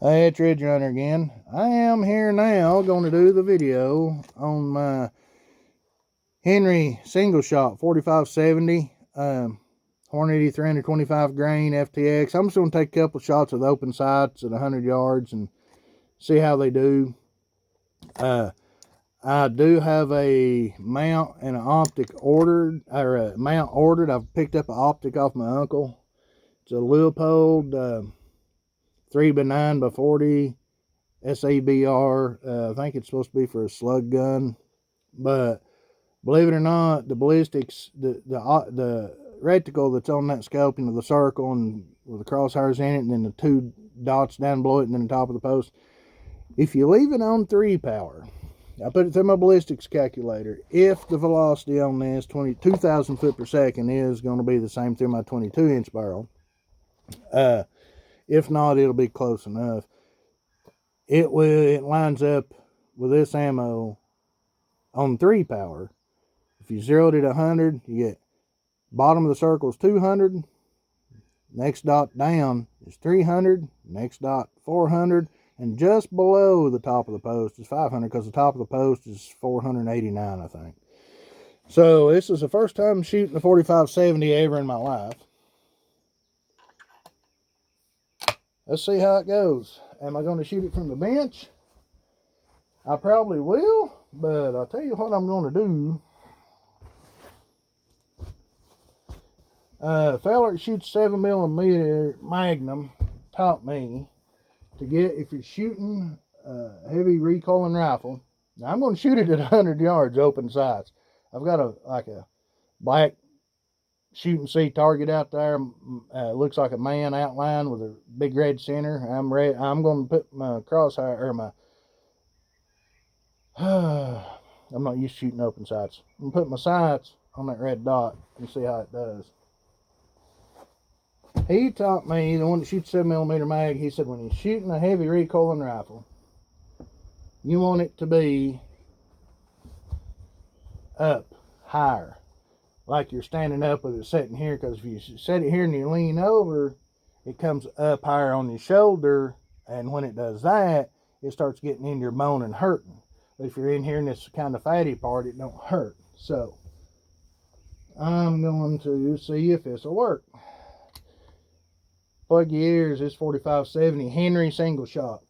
Hey, it's Ridge Runner again. I am here now going to do the video on my Henry single shot 4570 Hornady 325 grain FTX. I'm just going to take a couple shots with open sights at 100 yards and see how they do. I do have a mount and an optic ordered, or a mount ordered. I've picked up an optic off my uncle. It's a Leopold 3x9x40 SABR. I think it's supposed to be for a slug gun, but believe it or not, the ballistics, the reticle that's on that scope, the circle and with the crosshairs in it, and then the two dots down below it, and then the top of the post. If you leave it on 3 power, I put it through my ballistics calculator. If the velocity on this 2,000 foot per second is going to be the same through my 22-inch barrel, if not, it'll be close enough. It lines up with this ammo on 3 power. If you zeroed it 100, you get bottom of the circle is 200, next dot down is 300, next dot 400, and just below the top of the post is 500, because the top of the post is 489, I think. So this is the first time shooting a 4570 ever in my life. Let's see how it goes. Am I going to shoot it from the bench? I probably will, but I'll tell you what I'm going to do. A fella that shoots 7mm Magnum taught me to get, if you're shooting a heavy recoiling rifle, now I'm going to shoot it at 100 yards open sights. I've got a black shooting C target out there. Looks like a man outline with a big red center. I'm going to put my crosshair, or my I'm not used to shooting open sights. I'm going to put my sights on that red dot and see how it does. He taught me, the one that shoots 7mm mag, he said when you're shooting a heavy recoiling rifle, you want it to be up higher, like you're standing up with it sitting here, because if you set it here and you lean over, it comes up higher on your shoulder, and when it does that, it starts getting in your bone and hurting. But if you're in here and this kind of fatty part, it don't hurt. So I'm going to see if this will work. Plug your ears. This 4570 Henry single shot.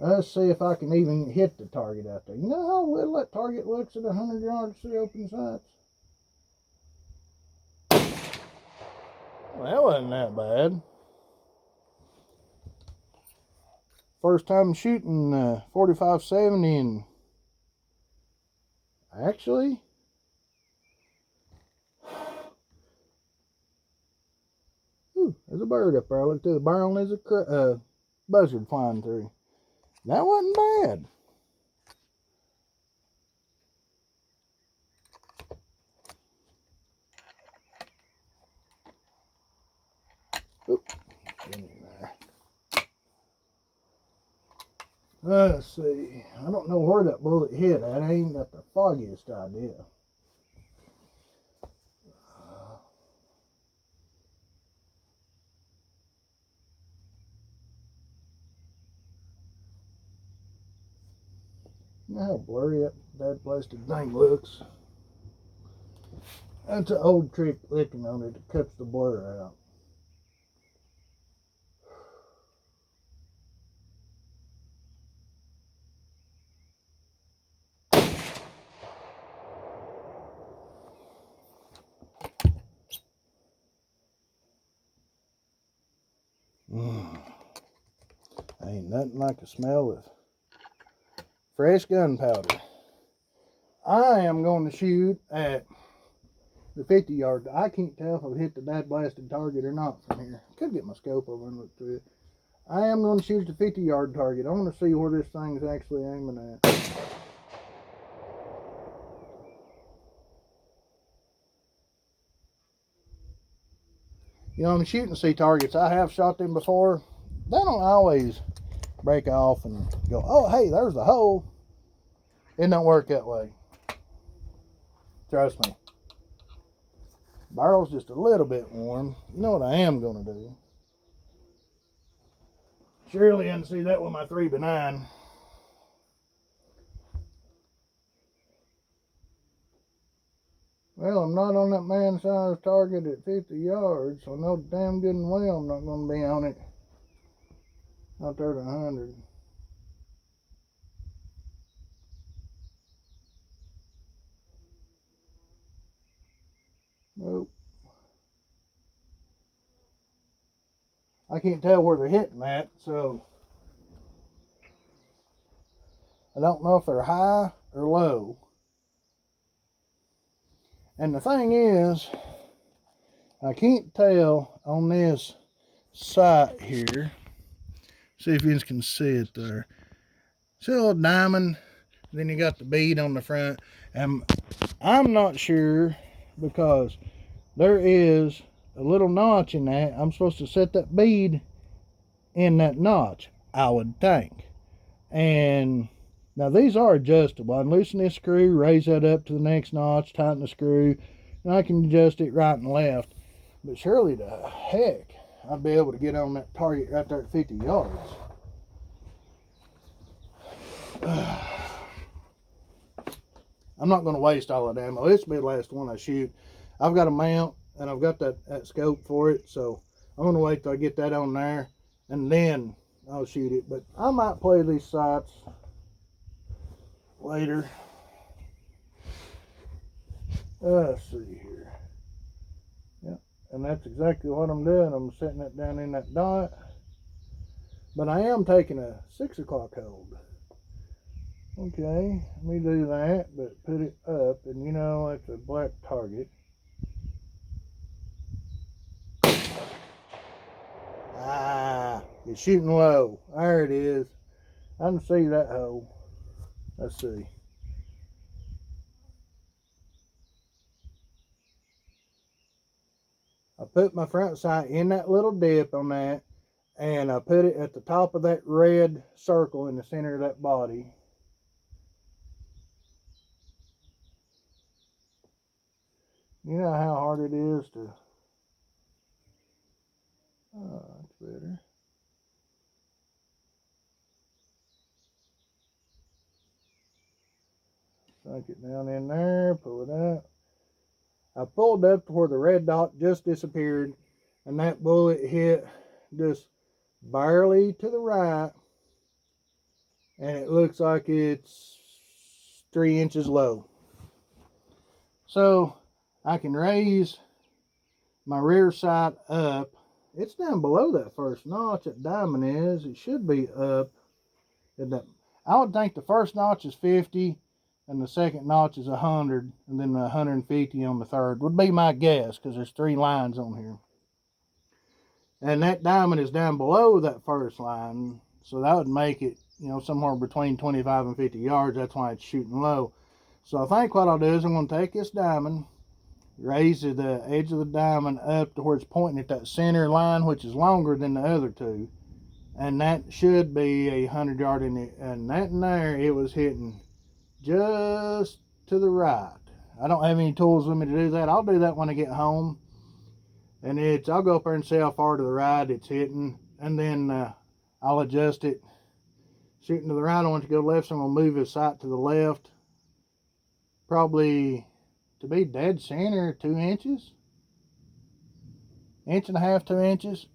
Let's see if I can even hit the target out there. You know how little that target looks at 100 yards through open sights? Well, that wasn't that bad. First time shooting 4570, and actually, there's a bird up there. I looked through the barrel and there's a buzzard flying through. That wasn't bad. Oop, get in there. Let's see. I don't know where that bullet hit. I ain't got the foggiest idea. You know how blurry that plastic thing looks? That's an old trick licking on it that cuts the blur out. Ain't nothing like the smell of fresh gunpowder. I am going to shoot at the 50 yard. I can't tell if I've hit the bad blasted target or not from here. Could get my scope over and look through it. I am going to shoot at the 50 yard target. I want to see where this thing's actually aiming at. You know, I'm shooting C targets. I have shot them before. They don't always break off and go, oh, hey, there's the hole. It don't work that way. Trust me. Barrel's just a little bit warm. You know what I am going to do? Surely I can see that with my 3x9. Well, I'm not on that man-sized target at 50 yards, so I know damn good and well I'm not going to be on it out there at 100. Nope. I can't tell where they're hitting at, so I don't know if they're high or low. And the thing is, I can't tell on this sight here. See if you can see it there. See a little diamond, then you got the bead on the front. And I'm not sure because there is a little notch in that. I'm supposed to set that bead in that notch, I would think. And now these are adjustable. I can loosen this screw, raise that up to the next notch, tighten the screw, and I can adjust it right and left. But surely the heck, I'd be able to get on that target right there at 50 yards. I'm not going to waste all that ammo. This will be the last one I shoot. I've got a mount and I've got that scope for it, so I'm going to wait till I get that on there and then I'll shoot it. But I might play these sights later. Let's see here. Yep, and that's exactly what I'm doing. I'm setting it down in that dot. But I am taking a 6 o'clock hold. Okay, let me do that, but put it up, and you know it's a black target. Ah, it's shooting low. There it is. I can see that hole. Let's see. I put my front sight in that little dip on that, and I put it at the top of that red circle in the center of that body. You know how hard it is to... Oh, that's better. Sunk it down in there, pull it out. I pulled up to where the red dot just disappeared, and that bullet hit just barely to the right, and it looks like it's 3 inches low. So I can raise my rear sight up. It's down below that first notch. That diamond is. It should be up. I would think the first notch is 50 and the second notch is 100, and then 150 on the third would be my guess, because there's 3 lines on here. And that diamond is down below that first line, so that would make it, you know, somewhere between 25 and 50 yards. That's why it's shooting low. So I think what I'll do is I'm going to take this diamond, raise the edge of the diamond up to where it's pointing at that center line, which is longer than the other 2, and that should be 100 yard in it. And that in there, it was hitting just to the right. I don't have any tools with me to do that. I'll do that when I get home, and I'll go up there and see how far to the right it's hitting, and then I'll adjust it. Shooting to the right, I want to go left, so I'm going to move his sight to the left, probably to be dead center, 2 inches, 1.5 to 2 inches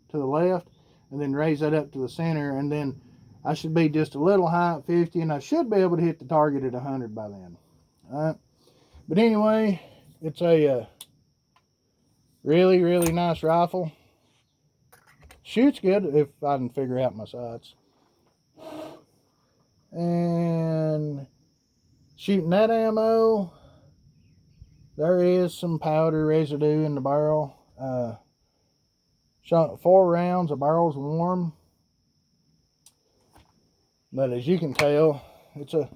to the left, and then raise that up to the center, and then I should be just a little high at 50, and I should be able to hit the target at 100 by then. All right. But anyway, it's a really, really nice rifle. Shoots good if I can figure out my sights. And shooting that ammo, there is some powder residue in the barrel. Shot 4 rounds, the barrel's warm. But as you can tell, it's a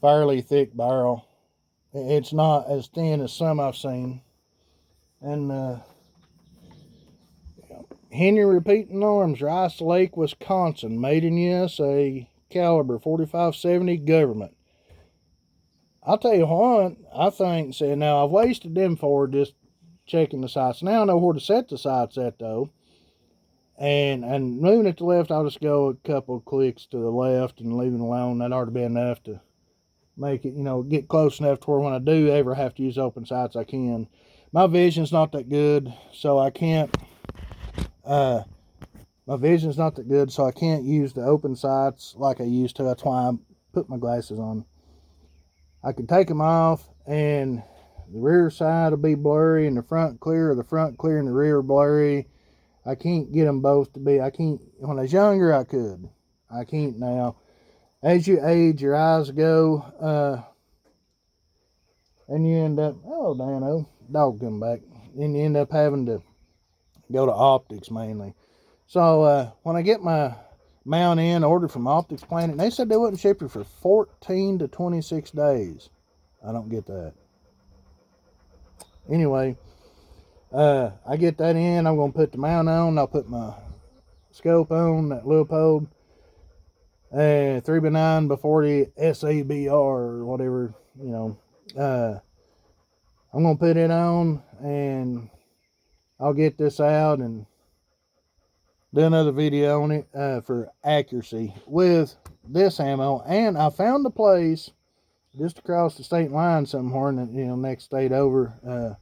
fairly thick barrel. It's not as thin as some I've seen. And Henry Repeating Arms, Rice Lake, Wisconsin, made in USA, caliber 45-70, government. I'll tell you what, I think, now I've wasted them for just checking the sights. Now I know where to set the sights at, though. And moving it to the left, I'll just go a couple clicks to the left and leave it alone. That ought to be enough to make it, get close enough to where when I do ever have to use open sights, I can. My vision's not that good, so I can't, my vision's not that good, so I can't use the open sights like I used to. That's why I put my glasses on. I can take them off, and the rear side will be blurry and the front clear, or the front clear and the rear blurry. I can't get them both to be, when I was younger, I could. I can't now. As you age, your eyes go, and you end up, oh, Dano, dog come back. And you end up having to go to optics mainly. So, when I get my mount in, ordered from Optics Planet, they said they wouldn't ship it for 14 to 26 days. I don't get that. Anyway, I get that in. I'm going to put the mount on. I'll put my scope on, that Leopold 3x9 by 40 SABR or whatever, I'm going to put it on, and I'll get this out and do another video on it for accuracy with this ammo. And I found a place just across the state line somewhere in the next state over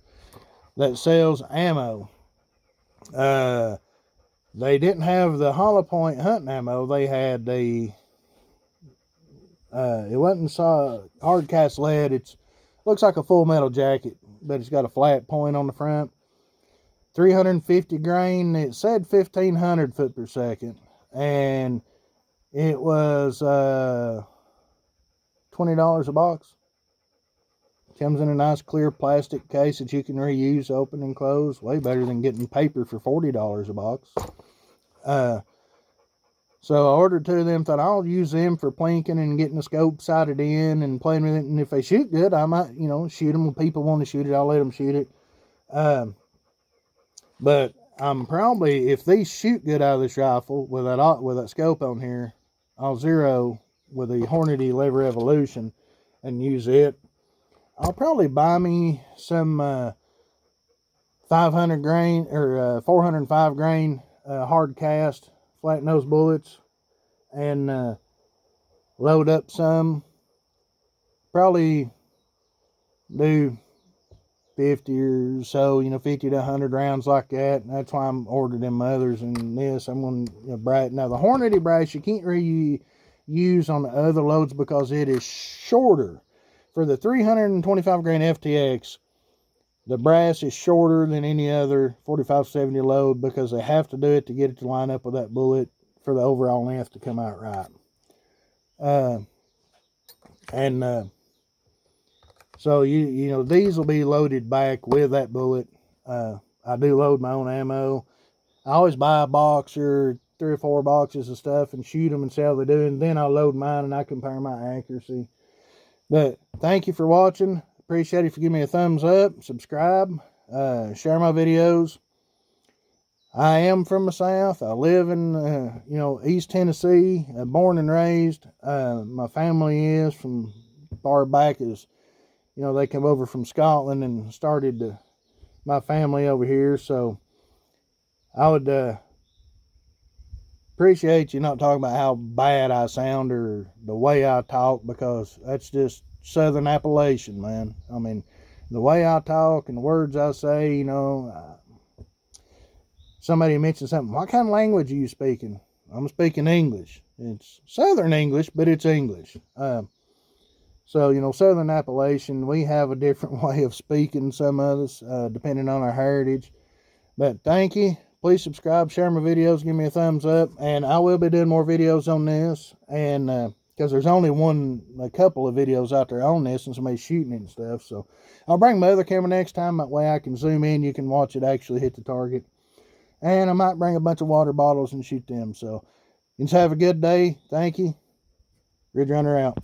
that sells ammo. They didn't have the hollow point hunting ammo. They had the it wasn't hard cast lead. It looks like a full metal jacket, but it's got a flat point on the front. 350 grain. It said 1500 foot per second, and it was $20 a box. Comes in a nice clear plastic case that you can reuse, open and close. Way better than getting paper for $40 a box. So I ordered 2 of them. Thought I'll use them for plinking and getting the scope sighted in and playing with it. And if they shoot good, I might, shoot them. When people want to shoot it, I'll let them shoot it. But I'm probably, if these shoot good out of this rifle with that scope on here, I'll zero with the Hornady Lever Evolution and use it. I'll probably buy me some 500 grain or 405 grain hard cast flat nose bullets and load up some. Probably do 50 or so, 50 to 100 rounds like that. And that's why I'm ordering them others. And this, I'm going to brass. Now, the Hornady brass, you can't really use on the other loads because it is shorter. For the 325 grain FTX, the brass is shorter than any other 4570 load because they have to do it to get it to line up with that bullet for the overall length to come out right. So these will be loaded back with that bullet. I do load my own ammo. I always buy a box or 3 or 4 boxes of stuff and shoot them and see how they do, and then I'll load mine and I compare my accuracy. But thank you for watching. Appreciate it if you give me a thumbs up, subscribe, share my videos. I am from the South. I live in East Tennessee, born and raised. My family is from far back as they came over from Scotland and started my family over here. So I would appreciate you not talking about how bad I sound or the way I talk, because that's just Southern Appalachian, man. I mean, the way I talk and the words I say, somebody mentioned something. What kind of language are you speaking? I'm speaking English. It's Southern English, but it's English. So, Southern Appalachian, we have a different way of speaking, some of us, depending on our heritage. But thank you. Please subscribe, share my videos, give me a thumbs up, and I will be doing more videos on this. And because there's only a couple of videos out there on this, and somebody's shooting it and stuff. So I'll bring my other camera next time. That way I can zoom in. You can watch it actually hit the target. And I might bring a bunch of water bottles and shoot them. So you just have a good day. Thank you. Ridge Runner out.